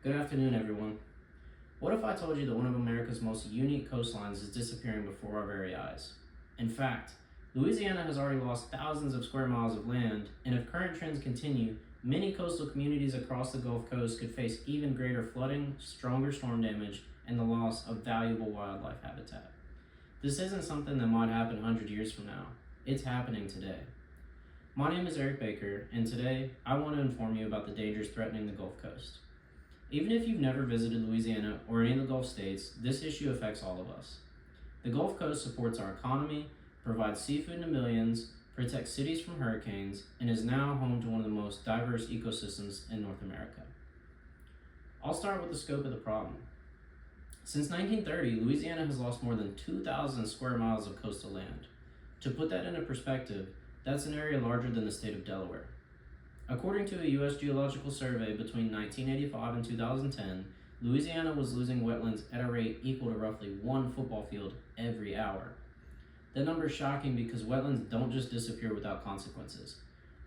Good afternoon, everyone. What if I told you that one of America's most unique coastlines is disappearing before our very eyes? In fact, Louisiana has already lost thousands of square miles of land, and if current trends continue, many coastal communities across the Gulf Coast could face even greater flooding, stronger storm damage, and the loss of valuable wildlife habitat. This isn't something that might happen 100 years from now. It's happening today. My name is Eric Baker, and today I want to inform you about the dangers threatening the Gulf Coast. Even if you've never visited Louisiana or any of the Gulf states, this issue affects all of us. The Gulf Coast supports our economy, provides seafood to millions, protects cities from hurricanes, and is now home to one of the most diverse ecosystems in North America. I'll start with the scope of the problem. Since 1930, Louisiana has lost more than 2,000 square miles of coastal land. To put that into perspective, that's an area larger than the state of Delaware. According to a U.S. Geological Survey between 1985 and 2010, Louisiana was losing wetlands at a rate equal to roughly one football field every hour. That number is shocking because wetlands don't just disappear without consequences.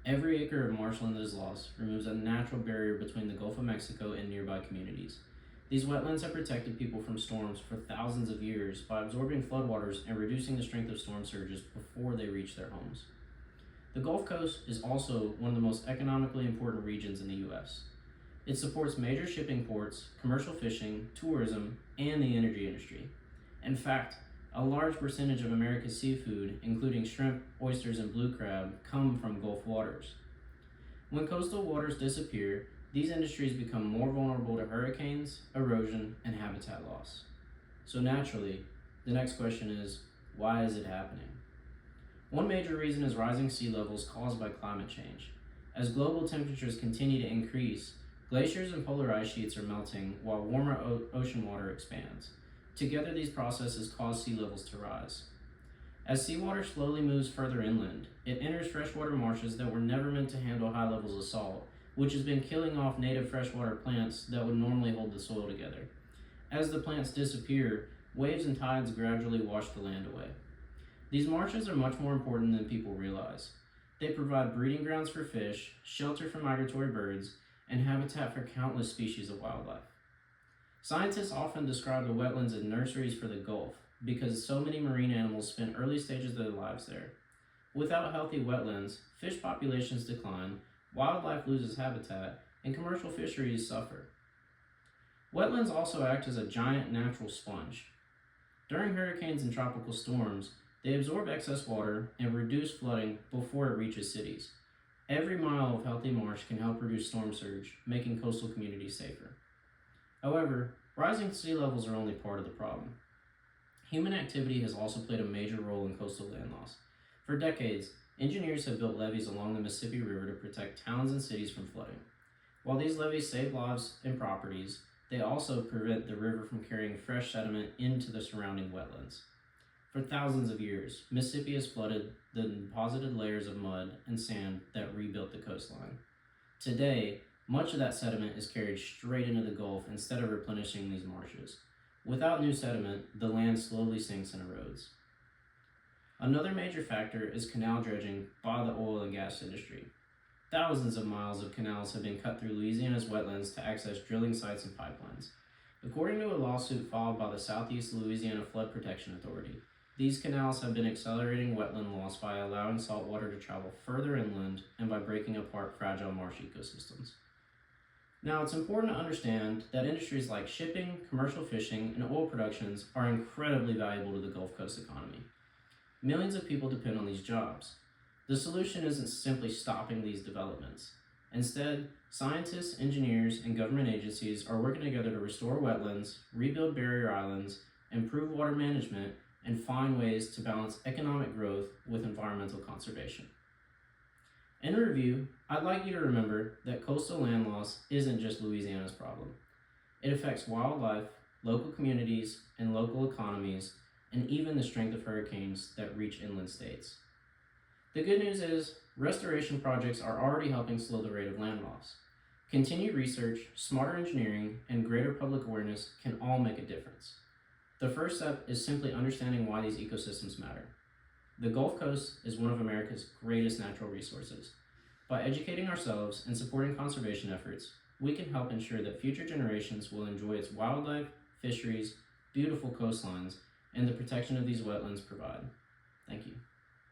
Every acre of marshland that is lost removes a natural barrier between the Gulf of Mexico and nearby communities. These wetlands have protected people from storms for thousands of years by absorbing floodwaters and reducing the strength of storm surges before they reach their homes. The Gulf Coast is also one of the most economically important regions in the U.S. It supports major shipping ports, commercial fishing, tourism, and the energy industry. In fact, a large percentage of America's seafood, including shrimp, oysters, and blue crab, come from Gulf waters. When coastal waters disappear, these industries become more vulnerable to hurricanes, erosion, and habitat loss. So naturally, the next question is, why is it happening? One major reason is rising sea levels caused by climate change. As global temperatures continue to increase, glaciers and polar ice sheets are melting while warmer ocean water expands. Together, these processes cause sea levels to rise. As seawater slowly moves further inland, it enters freshwater marshes that were never meant to handle high levels of salt, which has been killing off native freshwater plants that would normally hold the soil together. As the plants disappear, waves and tides gradually wash the land away. These marshes are much more important than people realize. They provide breeding grounds for fish, shelter for migratory birds, and habitat for countless species of wildlife. Scientists often describe the wetlands as nurseries for the Gulf because so many marine animals spend early stages of their lives there. Without healthy wetlands, fish populations decline, wildlife loses habitat, and commercial fisheries suffer. Wetlands also act as a giant natural sponge. During hurricanes and tropical storms, they absorb excess water and reduce flooding before it reaches cities. Every mile of healthy marsh can help reduce storm surge, making coastal communities safer. However, rising sea levels are only part of the problem. Human activity has also played a major role in coastal land loss. For decades, engineers have built levees along the Mississippi River to protect towns and cities from flooding. While these levees save lives and properties, they also prevent the river from carrying fresh sediment into the surrounding wetlands. For thousands of years, Mississippi has flooded the deposited layers of mud and sand that rebuilt the coastline. Today, much of that sediment is carried straight into the Gulf instead of replenishing these marshes. Without new sediment, the land slowly sinks and erodes. Another major factor is canal dredging by the oil and gas industry. Thousands of miles of canals have been cut through Louisiana's wetlands to access drilling sites and pipelines. According to a lawsuit filed by the Southeast Louisiana Flood Protection Authority, these canals have been accelerating wetland loss by allowing salt water to travel further inland and by breaking apart fragile marsh ecosystems. Now, it's important to understand that industries like shipping, commercial fishing, and oil productions are incredibly valuable to the Gulf Coast economy. Millions of people depend on these jobs. The solution isn't simply stopping these developments. Instead, scientists, engineers, and government agencies are working together to restore wetlands, rebuild barrier islands, improve water management, and find ways to balance economic growth with environmental conservation. In review, I'd like you to remember that coastal land loss isn't just Louisiana's problem. It affects wildlife, local communities, and local economies, and even the strength of hurricanes that reach inland states. The good news is, restoration projects are already helping slow the rate of land loss. Continued research, smarter engineering, and greater public awareness can all make a difference. The first step is simply understanding why these ecosystems matter. The Gulf Coast is one of America's greatest natural resources. By educating ourselves and supporting conservation efforts, we can help ensure that future generations will enjoy its wildlife, fisheries, beautiful coastlines, and the protection of these wetlands provide. Thank you.